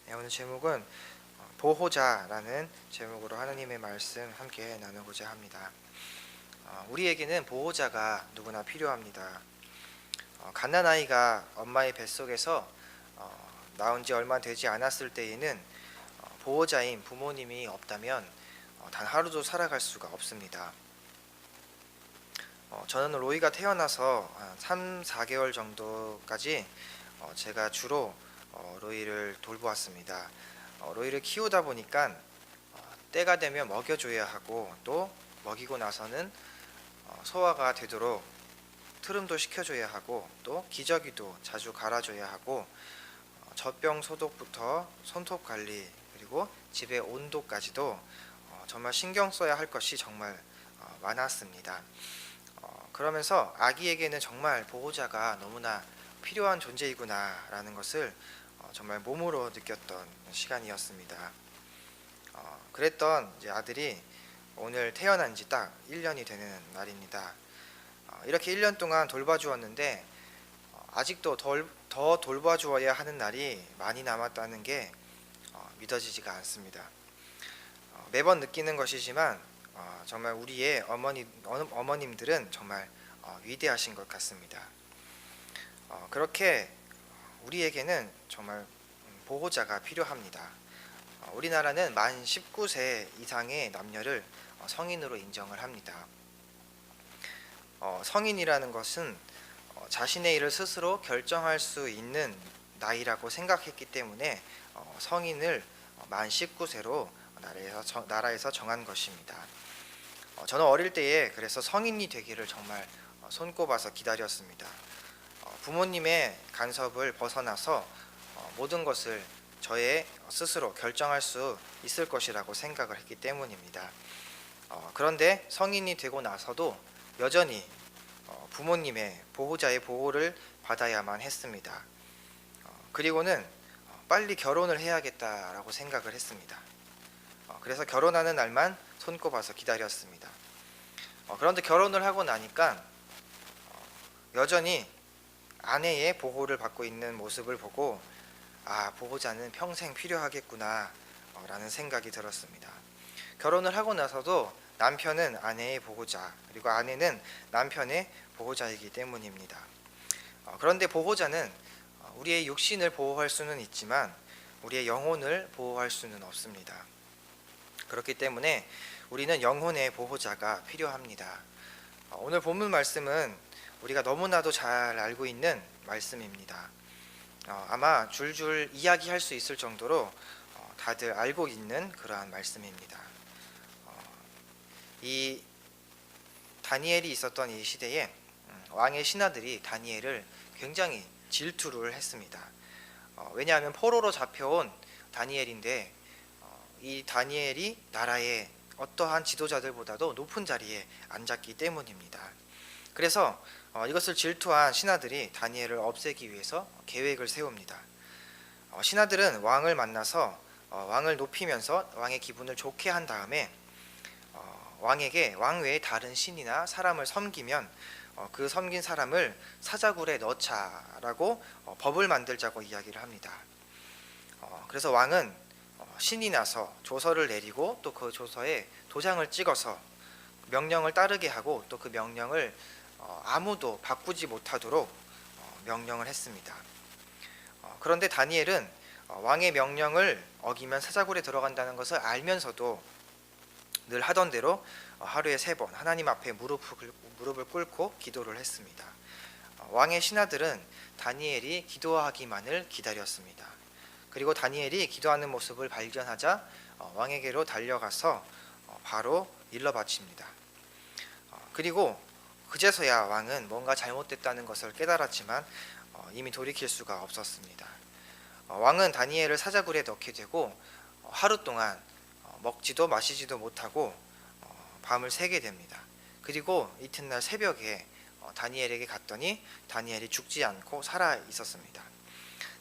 네, 오늘 제목은 보호자라는 제목으로 하나님의 말씀 함께 나누고자 합니다. 우리에게는 보호자가 누구나 필요합니다. 갓난 아이가 엄마의 뱃속에서 나온 지 얼마 되지 않았을 때에는 보호자인 부모님이 없다면 단 하루도 살아갈 수가 없습니다. 저는 로이가 태어나서 한 3, 4개월 정도까지 제가 주로 로이를 돌보았습니다. 로이를 키우다 보니까 때가 되면 먹여줘야 하고, 또 먹이고 나서는 소화가 되도록 트름도 시켜줘야 하고, 또 기저귀도 자주 갈아줘야 하고, 젖병 소독부터 손톱 관리, 그리고 집의 온도까지도 정말 신경 써야 할 것이 정말 많았습니다. 그러면서 아기에게는 정말 보호자가 너무나 필요한 존재이구나 라는 것을 정말 몸으로 느꼈던 시간이었습니다. 그랬던 이제 아들이 오늘 태어난 지 딱 1년이 되는 날입니다. 이렇게 1년 동안 돌봐주었는데 아직도 더 돌봐주어야 하는 날이 많이 남았다는 게 믿어지지가 않습니다. 매번 느끼는 것이지만 정말 우리의 어머님들은 정말 위대하신 것 같습니다. 그렇게 우리에게는 정말 보호자가 필요합니다. 우리나라는 만 19세 이상의 남녀를 성인으로 인정을 합니다. 성인이라는 것은 자신의 일을 스스로 결정할 수 있는 나이라고 생각했기 때문에 성인을 만 19세로 나라에서 정한 것입니다. 저는 어릴 때에 그래서 성인이 되기를 정말 손꼽아서 기다렸습니다. 부모님의 간섭을 벗어나서 모든 것을 저의 스스로 결정할 수 있을 것이라고 생각을 했기 때문입니다. 그런데 성인이 되고 나서도 여전히 부모님의 보호자의 보호를 받아야만 했습니다. 그리고는 빨리 결혼을 해야겠다라고 생각을 했습니다. 그래서 결혼하는 날만 손꼽아서 기다렸습니다. 그런데 결혼을 하고 나니까 여전히 아내의 보호를 받고 있는 모습을 보고 보호자는 평생 필요하겠구나 라는 생각이 들었습니다. 결혼을 하고 나서도 남편은 아내의 보호자, 그리고 아내는 남편의 보호자이기 때문입니다. 그런데 보호자는 우리의 육신을 보호할 수는 있지만 우리의 영혼을 보호할 수는 없습니다. 그렇기 때문에 우리는 영혼의 보호자가 필요합니다. 오늘 본문 말씀은 우리가 너무나도 잘 알고 있는 말씀입니다. 아마 줄줄 이야기할 수 있을 정도로 다들 알고 있는 그러한 말씀입니다. 이 다니엘이 있었던 이 시대에 왕의 신하들이 다니엘을 굉장히 질투를 했습니다. 왜냐하면 포로로 잡혀온 다니엘인데 이 다니엘이 나라의 어떠한 지도자들보다도 높은 자리에 앉았기 때문입니다. 그래서 이것을 질투한 신하들이 다니엘을 없애기 위해서 계획을 세웁니다. 신하들은 왕을 만나서 왕을 높이면서 왕의 기분을 좋게 한 다음에 왕에게 왕 외에 다른 신이나 사람을 섬기면 그 섬긴 사람을 사자굴에 넣자라고 법을 만들자고 이야기를 합니다. 그래서 왕은 신이 나서 조서를 내리고 또 그 조서에 도장을 찍어서 명령을 따르게 하고, 또 그 명령을 아무도 바꾸지 못하도록 명령을 했습니다. 그런데 다니엘은 왕의 명령을 어기면 사자굴에 들어간다는 것을 알면서도 늘 하던 대로 하루에 3번 하나님 앞에 무릎을 꿇고 기도를 했습니다. 왕의 신하들은 다니엘이 기도하기만을 기다렸습니다. 그리고 다니엘이 기도하는 모습을 발견하자 왕에게로 달려가서 바로 일러 바칩니다. 그리고 그제서야 왕은 뭔가 잘못됐다는 것을 깨달았지만 이미 돌이킬 수가 없었습니다. 왕은 다니엘을 사자굴에 넣게 되고 하루 동안 먹지도 마시지도 못하고 밤을 새게 됩니다. 그리고 이튿날 새벽에 다니엘에게 갔더니 다니엘이 죽지 않고 살아 있었습니다.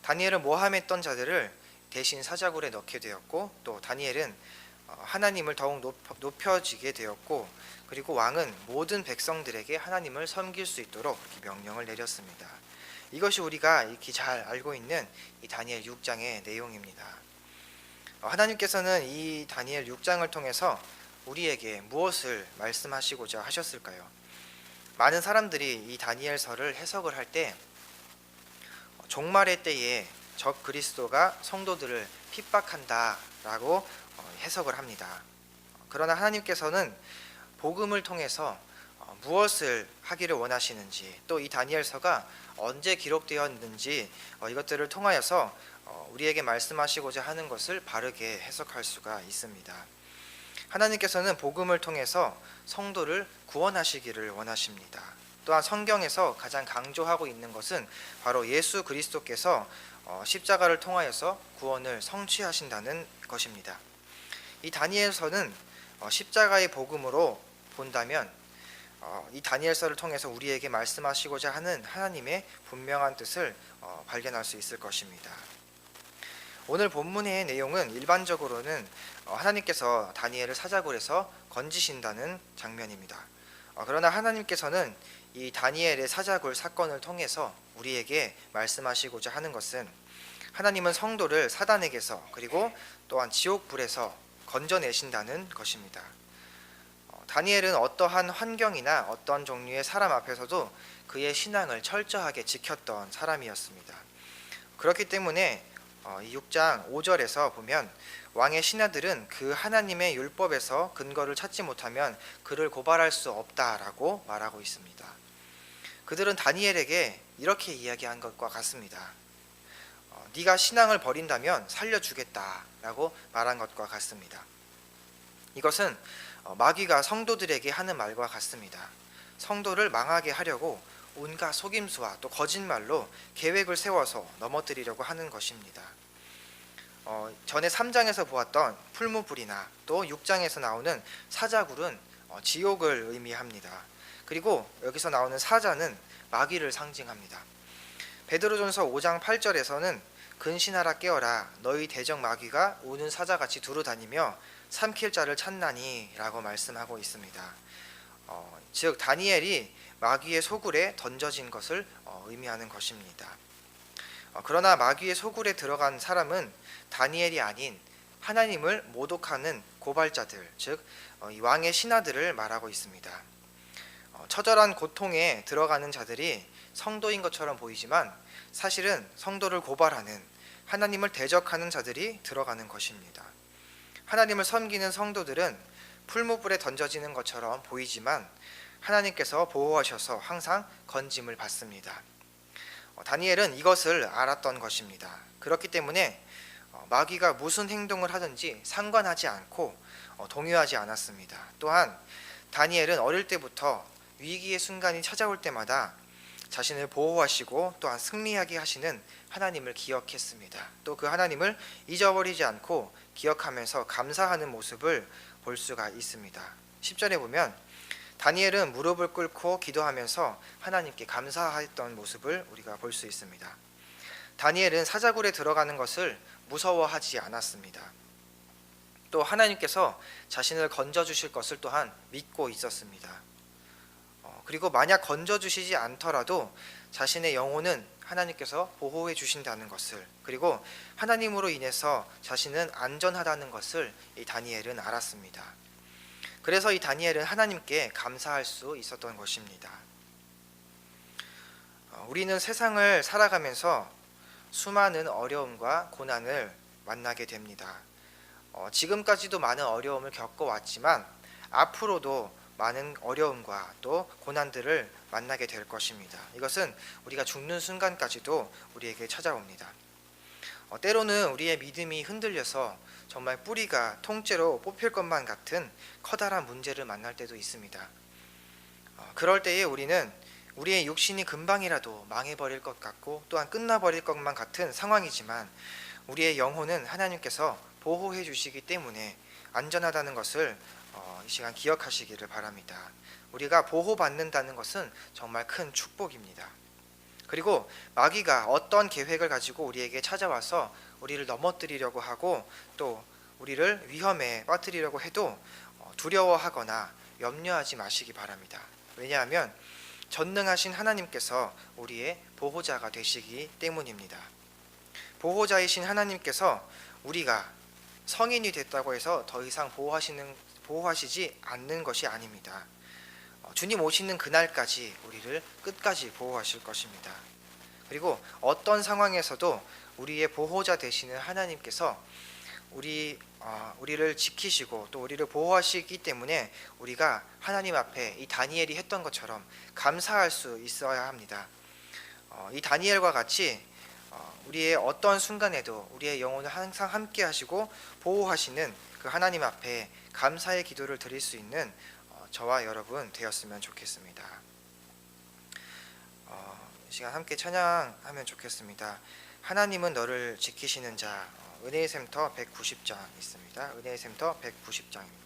다니엘은 모함했던 자들을 대신 사자굴에 넣게 되었고, 또 다니엘은 하나님을 더욱 높여지게 되었고, 그리고 왕은 모든 백성들에게 하나님을 섬길 수 있도록 이렇게 명령을 내렸습니다. 이것이 우리가 익히 잘 알고 있는 이 다니엘 6장의 내용입니다. 하나님께서는 이 다니엘 6장을 통해서 우리에게 무엇을 말씀하시고자 하셨을까요? 많은 사람들이 이 다니엘서를 해석을 할 때 종말의 때에 적 그리스도가 성도들을 핍박한다라고 해석을 합니다. 그러나 하나님께서는 복음을 통해서 무엇을 하기를 원하시는지, 또 이 다니엘서가 언제 기록되었는지 이것들을 통하여서 우리에게 말씀하시고자 하는 것을 바르게 해석할 수가 있습니다. 하나님께서는 복음을 통해서 성도를 구원하시기를 원하십니다. 또한 성경에서 가장 강조하고 있는 것은 바로 예수 그리스도께서 십자가를 통하여서 구원을 성취하신다는 것입니다. 이 다니엘서는 십자가의 복음으로 본다면 이 다니엘서를 통해서 우리에게 말씀하시고자 하는 하나님의 분명한 뜻을 발견할 수 있을 것입니다. 오늘 본문의 내용은 일반적으로는 하나님께서 다니엘을 사자굴에서 건지신다는 장면입니다. 그러나 하나님께서는 이 다니엘의 사자굴 사건을 통해서 우리에게 말씀하시고자 하는 것은 하나님은 성도를 사단에게서 그리고 또한 지옥불에서 건져내신다는 것입니다. 다니엘은 어떠한 환경이나 어떤 종류의 사람 앞에서도 그의 신앙을 철저하게 지켰던 사람이었습니다. 그렇기 때문에 이 6장 5절에서 보면 왕의 신하들은 그 하나님의 율법에서 근거를 찾지 못하면 그를 고발할 수 없다라고 말하고 있습니다. 그들은 다니엘에게 이렇게 이야기한 것과 같습니다. 네가 신앙을 버린다면 살려주겠다라고 말한 것과 같습니다. 이것은 마귀가 성도들에게 하는 말과 같습니다. 성도를 망하게 하려고 온갖 속임수와 또 거짓말로 계획을 세워서 넘어뜨리려고 하는 것입니다. 전에 3장에서 보았던 풀무불이나 또 6장에서 나오는 사자굴은 지옥을 의미합니다. 그리고 여기서 나오는 사자는 마귀를 상징합니다. 베드로전서 5장 8절에서는 근신하라 깨어라 너희 대적 마귀가 우는 사자같이 두루다니며 삼킬 자를 찾나니 라고 말씀하고 있습니다. 즉 다니엘이 마귀의 소굴에 던져진 것을 의미하는 것입니다. 그러나 마귀의 소굴에 들어간 사람은 다니엘이 아닌 하나님을 모독하는 고발자들, 즉 이 왕의 신하들을 말하고 있습니다. 처절한 고통에 들어가는 자들이 성도인 것처럼 보이지만 사실은 성도를 고발하는 하나님을 대적하는 자들이 들어가는 것입니다. 하나님을 섬기는 성도들은 풀무불에 던져지는 것처럼 보이지만 하나님께서 보호하셔서 항상 건짐을 받습니다. 다니엘은 이것을 알았던 것입니다. 그렇기 때문에 마귀가 무슨 행동을 하든지 상관하지 않고 동요하지 않았습니다. 또한 다니엘은 어릴 때부터 위기의 순간이 찾아올 때마다 자신을 보호하시고 또한 승리하게 하시는 하나님을 기억했습니다. 또 그 하나님을 잊어버리지 않고 기억하면서 감사하는 모습을 볼 수가 있습니다. 10절에 보면 다니엘은 무릎을 꿇고 기도하면서 하나님께 감사했던 모습을 우리가 볼 수 있습니다. 다니엘은 사자굴에 들어가는 것을 무서워하지 않았습니다. 또 하나님께서 자신을 건져주실 것을 또한 믿고 있었습니다. 그리고 만약 건져주시지 않더라도 자신의 영혼은 하나님께서 보호해 주신다는 것을, 그리고 하나님으로 인해서 자신은 안전하다는 것을 이 다니엘은 알았습니다. 그래서 이 다니엘은 하나님께 감사할 수 있었던 것입니다. 우리는 세상을 살아가면서 수많은 어려움과 고난을 만나게 됩니다. 지금까지도 많은 어려움을 겪어왔지만 앞으로도 많은 어려움과 또 고난들을 만나게 될 것입니다. 이것은 우리가 죽는 순간까지도 우리에게 찾아옵니다. 때로는 우리의 믿음이 흔들려서 정말 뿌리가 통째로 뽑힐 것만 같은 커다란 문제를 만날 때도 있습니다. 그럴 때에 우리는 우리의 육신이 금방이라도 망해버릴 것 같고 또한 끝나버릴 것만 같은 상황이지만 우리의 영혼은 하나님께서 보호해 주시기 때문에 안전하다는 것을 이 시간 기억하시기를 바랍니다. 우리가 보호받는다는 것은 정말 큰 축복입니다. 그리고 마귀가 어떤 계획을 가지고 우리에게 찾아와서 우리를 넘어뜨리려고 하고 또 우리를 위험에 빠뜨리려고 해도 두려워하거나 염려하지 마시기 바랍니다. 왜냐하면 전능하신 하나님께서 우리의 보호자가 되시기 때문입니다. 보호자이신 하나님께서 우리가 성인이 됐다고 해서 더 이상 보호하시지 않는 것이 아닙니다. 주님 오시는 그날까지 우리를 끝까지 보호하실 것입니다. 그리고 어떤 상황에서도 우리의 보호자 되시는 하나님께서 우리를 지키시고 또 우리를 보호하시기 때문에 우리가 하나님 앞에 이 다니엘이 했던 것처럼 감사할 수 있어야 합니다. 이 다니엘과 같이 우리의 어떤 순간에도 우리의 영혼을 항상 함께 하시고 보호하시는 그 하나님 앞에 감사의 기도를 드릴 수 있는 저와 여러분 되었으면 좋겠습니다. 이 시간 함께 찬양하면 좋겠습니다. 하나님은 너를 지키시는 자, 은혜의 샘터 190장 있습니다. 은혜의 샘터 190장입니다.